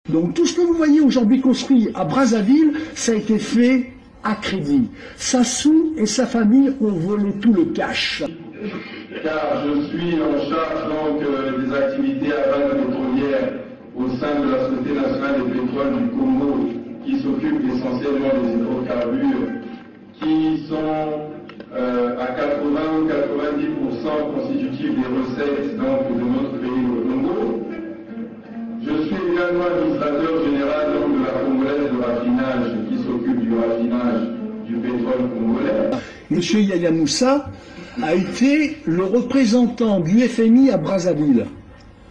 Donc tout ce que vous voyez aujourd'hui construit à Brazzaville, ça a été fait à crédit. Sassou et sa famille ont volé tout le cash. Car je suis en charge donc des activités aval pétrolières au sein de la Société nationale des pétroles du Congo, qui s'occupe essentiellement des hydrocarbures, qui sont à 80 ou 90% constitutifs des recettes donc, de notre pays, le Congo. Je suis également administrateur général donc, de la Congolaise de raffinage, qui s'occupe du raffinage du pétrole congolais. Monsieur Yaya Moussa a été le représentant du FMI à Brazzaville,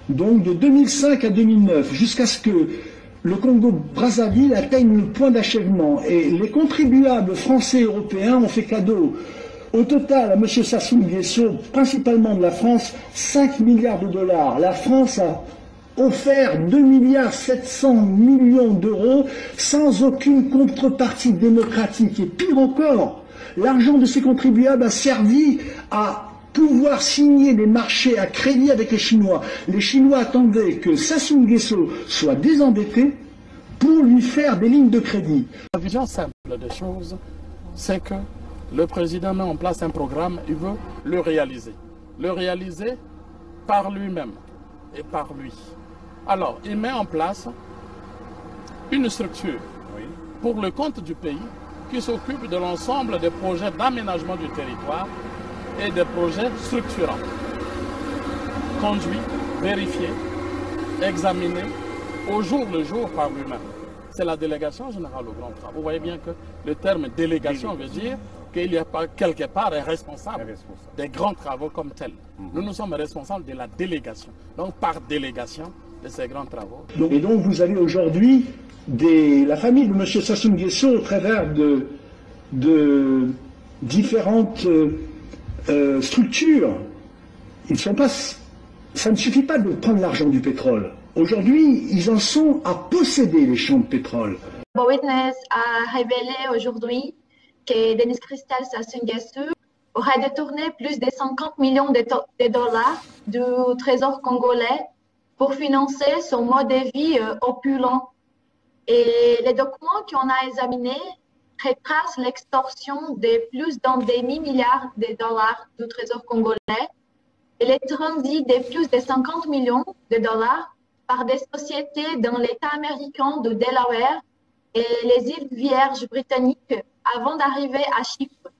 donc de 2005 à 2009, jusqu'à ce que le Congo-Brazzaville atteigne le point d'achèvement. Et les contribuables français et européens ont fait cadeau au total à M. Sassou Nguesso, principalement de la France, 5 milliards de dollars. La France a offert 2 milliards 700 millions d'euros sans aucune contrepartie démocratique. Et pire encore, l'argent de ces contribuables a servi à pouvoir signer des marchés à crédit avec les Chinois. Les Chinois attendaient que Sassou Nguesso soit désendetté pour lui faire des lignes de crédit. La vision simple des choses, c'est que le président met en place un programme, il veut le réaliser. Le réaliser par lui-même et par lui. Alors, il met en place une structure pour le compte du pays qui s'occupe de l'ensemble des projets d'aménagement du territoire et des projets structurants. Conduit, vérifié, examiné au jour le jour par lui-même. C'est la délégation générale au grand travaux. Vous voyez bien que le terme délégation veut dire qu'il y a pas quelque part un responsable des grands travaux comme tels. Nous sommes responsables de la délégation. Donc par délégation de ces grands travaux. Et donc vous avez aujourd'hui la famille de M. Sassou Nguesso au travers de différentes structures. Ça ne suffit pas de prendre l'argent du pétrole. Aujourd'hui, ils en sont à posséder les champs de pétrole. Global Witness a révélé aujourd'hui que Denis Christel Sassou Nguesso aurait détourné plus de 50 millions de dollars du trésor congolais pour financer son mode de vie opulent. Et les documents qu'on a examinés retracent l'extorsion de plus d'un demi-milliard de dollars du trésor congolais et les transits de plus de 50 millions de dollars par des sociétés dans l'État américain de Delaware et les îles Vierges britanniques avant d'arriver à Chypre.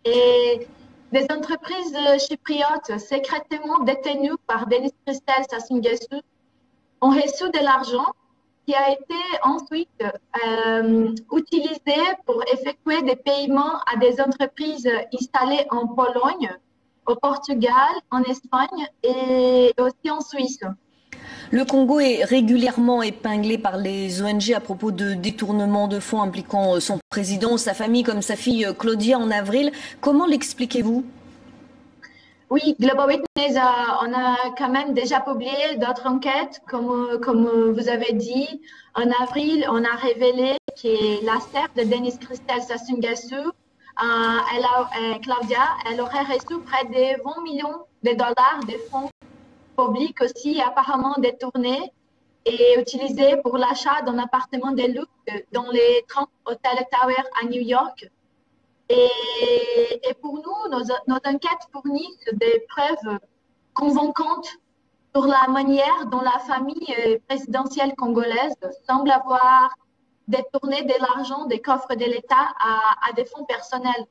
Et des entreprises chypriotes secrètement détenues par Denis Christel Sassou Nguesso ont reçu de l'argent qui a été ensuite utilisé pour effectuer des paiements à des entreprises installées en Pologne, au Portugal, en Espagne et aussi en Suisse. Le Congo est régulièrement épinglé par les ONG à propos de détournement de fonds impliquant son président, sa famille, comme sa fille Claudia en avril. Comment l'expliquez-vous ? Oui, Global Witness, on a quand même déjà publié d'autres enquêtes, comme vous avez dit. En avril, on a révélé que la sœur de Denis Christel Sassou Nguesso, Claudia, elle aurait reçu près de 20 millions de dollars de fonds publics aussi apparemment détournés et utilisés pour l'achat d'un appartement de luxe dans les Trump Hotel Tower à New York. Et pour nous, nos enquêtes fournissent des preuves convaincantes sur la manière dont la famille présidentielle congolaise semble avoir détourné de l'argent des coffres de l'État à des fonds personnels.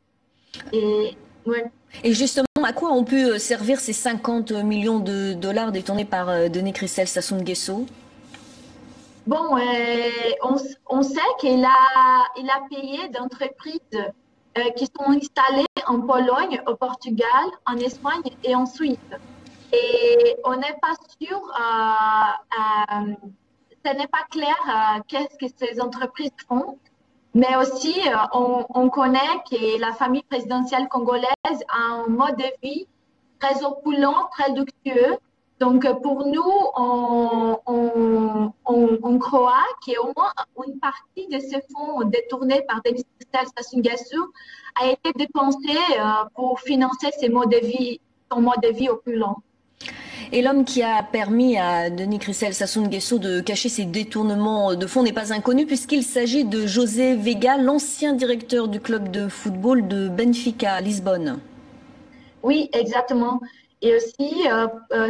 Et justement, à quoi ont pu servir ces 50 millions de dollars détournés par Denis Christel Sassou Nguesso ? Bon, on sait qu'il a payé d'entreprises qui sont installées en Pologne, au Portugal, en Espagne et en Suisse. Et on n'est pas sûr, ce n'est pas clair qu'est-ce que ces entreprises font, mais aussi on connaît que la famille présidentielle congolaise a un mode de vie très opulent, très luxueux. Donc pour nous, on croit qu'au moins une partie de ces fonds détournés par Denis Christel Sassou Nguesso a été dépensée pour financer son mode de vie opulent. Et l'homme qui a permis à Denis Christel Sassou Nguesso de cacher ses détournements de fonds n'est pas inconnu puisqu'il s'agit de José Veiga, l'ancien directeur du club de football de Benfica à Lisbonne. Oui, exactement. Et aussi,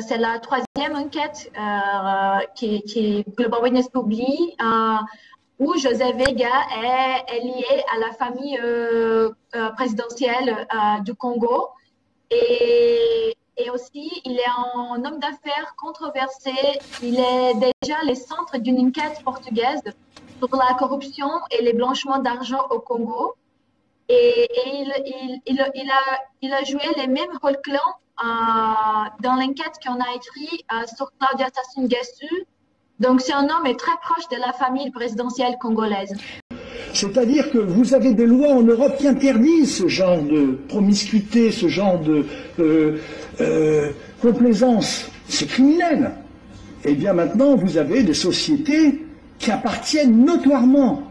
c'est la troisième enquête qui Global Witness publie où José Veiga est lié à la famille présidentielle du Congo. Et aussi, il est un homme d'affaires controversé. Il est déjà le centre d'une enquête portugaise sur la corruption et les blanchiments d'argent au Congo. Et il a joué les mêmes rôles clés dans l'enquête qu'on a écrite sur Claudia Sassou Nguesso. Donc, c'est un homme très proche de la famille présidentielle congolaise. C'est-à-dire que vous avez des lois en Europe qui interdisent ce genre de promiscuité, ce genre de complaisance. C'est criminel. Et bien maintenant, vous avez des sociétés qui appartiennent notoirement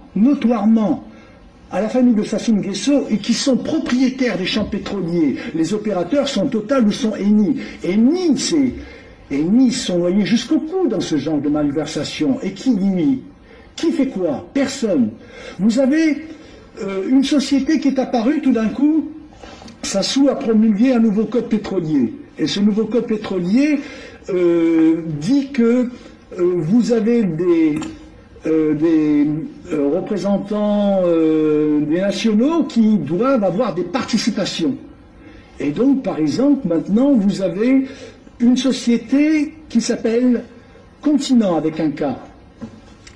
à la famille de Sassou Nguesso et qui sont propriétaires des champs pétroliers. Les opérateurs sont Total ou sont Eni. Eni sont noyés jusqu'au cou dans ce genre de malversation. Et qui nuit? Qui fait quoi? Personne. Vous avez une société qui est apparue tout d'un coup. Sassou a promulgué un nouveau code pétrolier. Et ce nouveau code pétrolier dit que vous avez des représentants des nationaux qui doivent avoir des participations. Et donc, par exemple, maintenant, vous avez une société qui s'appelle Continent avec un K.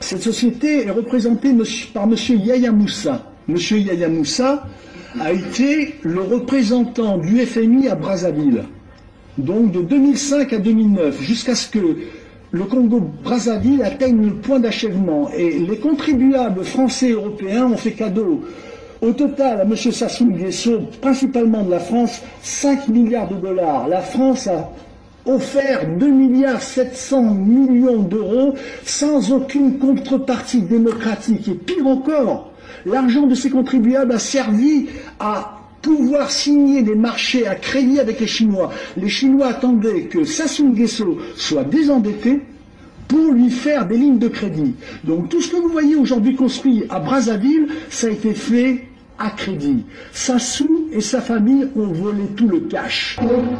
Cette société est représentée par M. Yaya Moussa. M. Yaya Moussa a été le représentant du FMI à Brazzaville. Donc de 2005 à 2009, jusqu'à ce que le Congo-Brazzaville atteigne le point d'achèvement. Et les contribuables français et européens ont fait cadeau au total à M. Sassou Nguesso, principalement de la France, 5 milliards de dollars. La France a offert 2,7 milliards d'euros sans aucune contrepartie démocratique. Et pire encore, l'argent de ces contribuables a servi à pouvoir signer des marchés à crédit avec les Chinois. Les Chinois attendaient que Sassou Nguesso soit désendetté pour lui faire des lignes de crédit. Donc tout ce que vous voyez aujourd'hui construit à Brazzaville, ça a été fait à crédit. Sassou et sa famille ont volé tout le cash.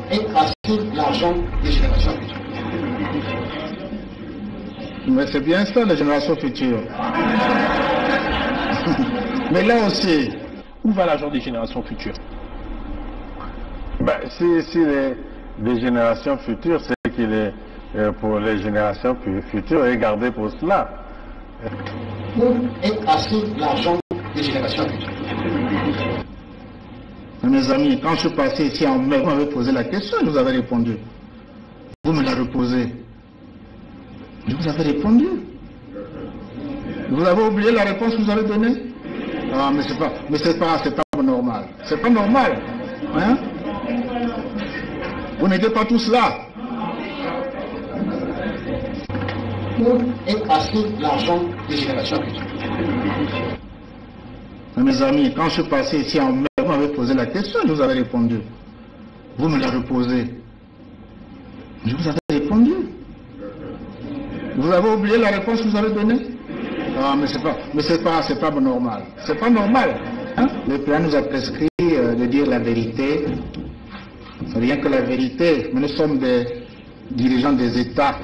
Et écraser l'argent des générations futures. Mais c'est bien ça, les générations futures. Mais là aussi, où va l'argent des générations futures? Si les générations futures, c'est qu'il est pour les générations futures et gardé pour cela. Pour écraser l'argent des générations futures. Mes amis, quand je suis passé ici en mai, vous m'avez posé la question, je vous avais répondu. Vous me la reposez. Je vous avais répondu. Vous avez oublié la réponse que vous avez donnée? Ah, mais c'est pas normal. C'est pas normal. Hein? Vous n'êtes pas tous là. Pour écraser l'argent des générations futures. Mes amis, quand je suis passé ici en mai, vous m'avez posé la question, je vous avais répondu. Vous me la reposez. Je vous avais répondu. Vous avez oublié la réponse que vous avez donnée? Ah, mais c'est pas normal. C'est pas normal. Hein? Le plan nous a prescrit de dire la vérité. Rien que la vérité. Mais nous sommes des dirigeants des États.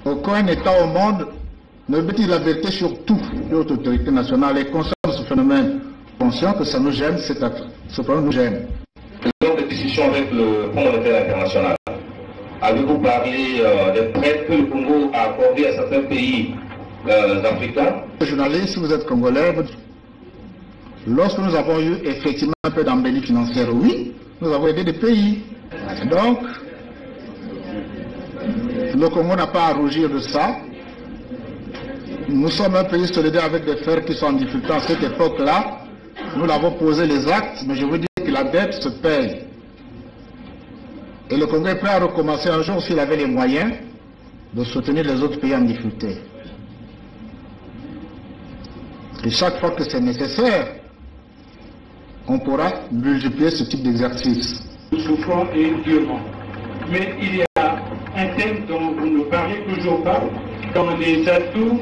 Aucun État au monde ne veut dire la vérité sur tout. Notre autorité nationale est consciente de ce phénomène. Conscient que ça nous gêne, ce problème nous gêne. Lors des discussions avec le Fonds monétaire international, avez-vous parlé des prêts que le Congo a accordés à certains pays africains? Journaliste, si vous êtes congolais, lorsque nous avons eu effectivement un peu d'embellie financière, oui, nous avons aidé des pays. Donc, le Congo n'a pas à rougir de ça. Nous sommes un pays solidaire avec des frères qui sont en difficulté à cette époque-là. Nous l'avons posé les actes, mais je veux dire que la dette se paye. Et le Congo est prêt à recommencer un jour s'il avait les moyens de soutenir les autres pays en difficulté. Et chaque fois que c'est nécessaire, on pourra multiplier ce type d'exercice. Nous souffrons et durement. Mais il y a problèmes dont vous ne parlez toujours pas, dans les atouts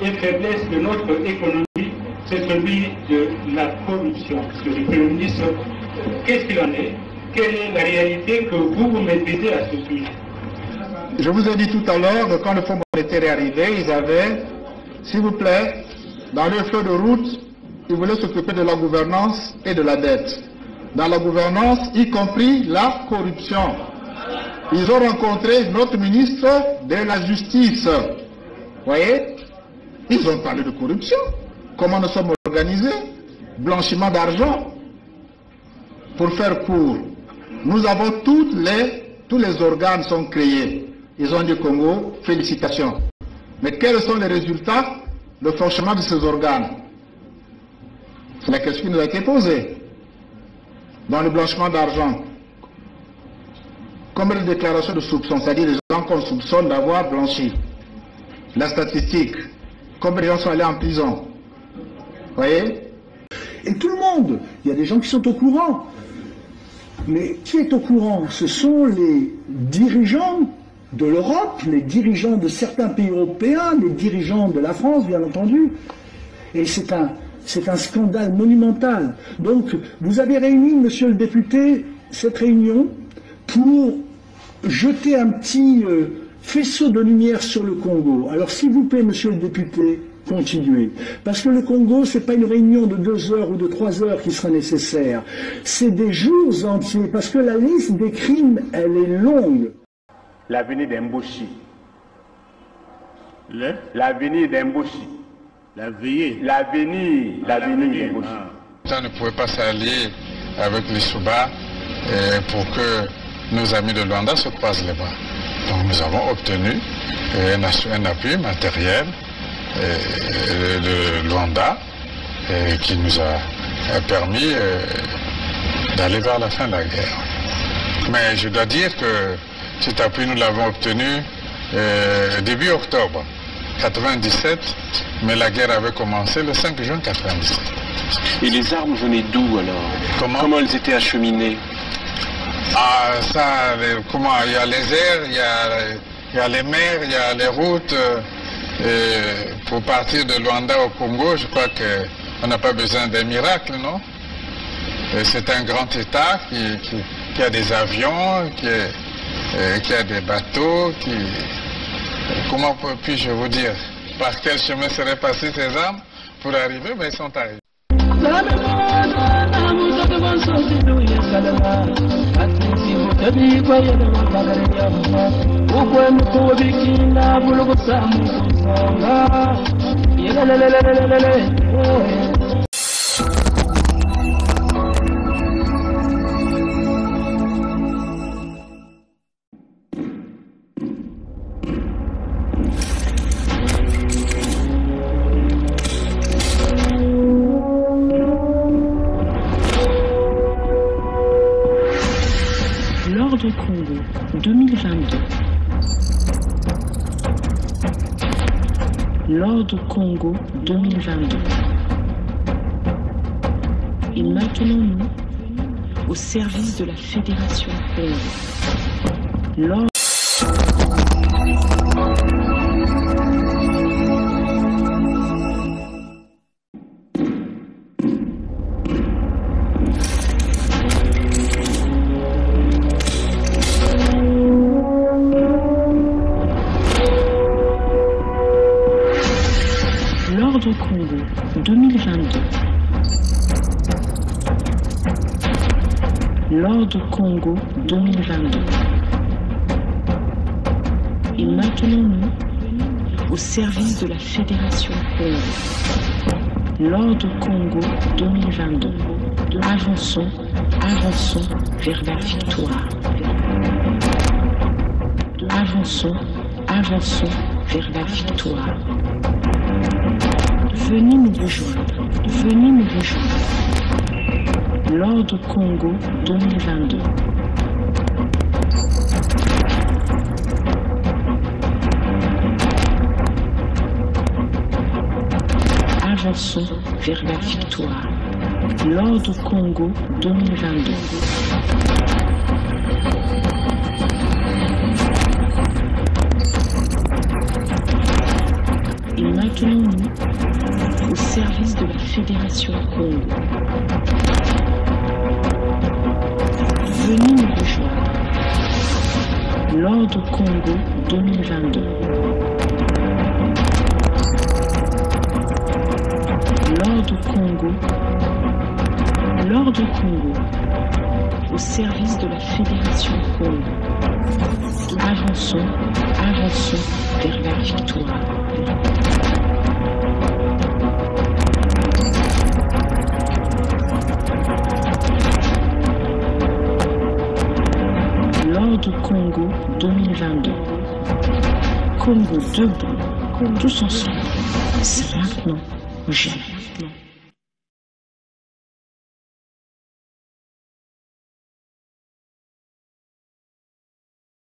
et faiblesses de notre économie, c'est celui de la corruption. Monsieur le Premier ministre, qu'est-ce qu'il en est? Quelle est la réalité que vous maîtrisez à ce sujet? Je vous ai dit tout à l'heure que quand le Fonds monétaire est arrivé, ils avaient, s'il vous plaît, dans leur feuille de route, ils voulaient s'occuper de la gouvernance et de la dette. Dans la gouvernance, y compris la corruption. Ils ont rencontré notre ministre de la Justice. Vous voyez? Ils ont parlé de corruption. Comment nous sommes organisés? Blanchiment d'argent. Pour faire court, nous avons tous les organes sont créés. Ils ont dit Congo, félicitations. Mais quels sont les résultats de fonctionnement de ces organes? C'est la question qui nous a été posée. Dans le blanchiment d'argent, combien de déclarations de soupçon, c'est-à-dire les gens qu'on soupçonne d'avoir blanchi? La statistique, combien de gens sont allés en prison? Vous voyez? Et tout le monde, il y a des gens qui sont au courant. Mais qui est au courant? Ce sont les dirigeants de l'Europe, les dirigeants de certains pays européens, les dirigeants de la France, bien entendu. Et c'est un scandale monumental. Donc, vous avez réuni, monsieur le député, cette réunion pour jeter un petit faisceau de lumière sur le Congo. Alors, s'il vous plaît, monsieur le député, continuez. Parce que le Congo, ce n'est pas une réunion de 2 heures ou de 3 heures qui sera nécessaire. C'est des jours entiers, parce que la liste des crimes, elle est longue. L'avenue d'Embouchi. L'avenue d'Embouchi. L'avenue d'Embouchi. Ça ne pouvait pas s'allier avec les Souba pour que nos amis de Luanda se croisent les bras. Donc nous avons obtenu un appui matériel de Luanda qui nous a permis d'aller vers la fin de la guerre. Mais je dois dire que cet appui, nous l'avons obtenu début octobre 97, mais la guerre avait commencé le 5 juin 97. Et les armes venaient d'où alors? Comment elles étaient acheminées? Ah, ça, comment? Il y a les airs, il y a les mers, il y a les routes. Pour partir de Luanda au Congo, je crois qu'on n'a pas besoin d'un miracle, non? C'est un grand État qui a des avions, qui a des bateaux, comment puis-je vous dire? Par quel chemin seraient passées ces armes pour arriver? Mais ils sont arrivés. L'Ordre Congo 2022. L'Ordre Congo 2022. Et maintenant nous, au service de la Fédération Congo. L'Ordre Congo 2022. L'Ordre Congo 2022. Et maintenant nous, au service de la Fédération Congo. L'Ordre Congo 2022. Avançons, avançons vers la victoire. Avançons, avançons vers la victoire. Venez nous rejoindre, venez nous rejoindre. L'Ordre Congo 2022. Avançons vers la victoire. L'Ordre Congo 2022. Et maintenons-nous au service de la Fédération Congo. Venez nous rejoindre. L'Ordre Congo 2022. L'Ordre Congo au service de la Fédération Congo. Avançons vers la victoire. L'Ordre Congo 2022. Congo debout, tous ensemble. C'est maintenant ou jamais.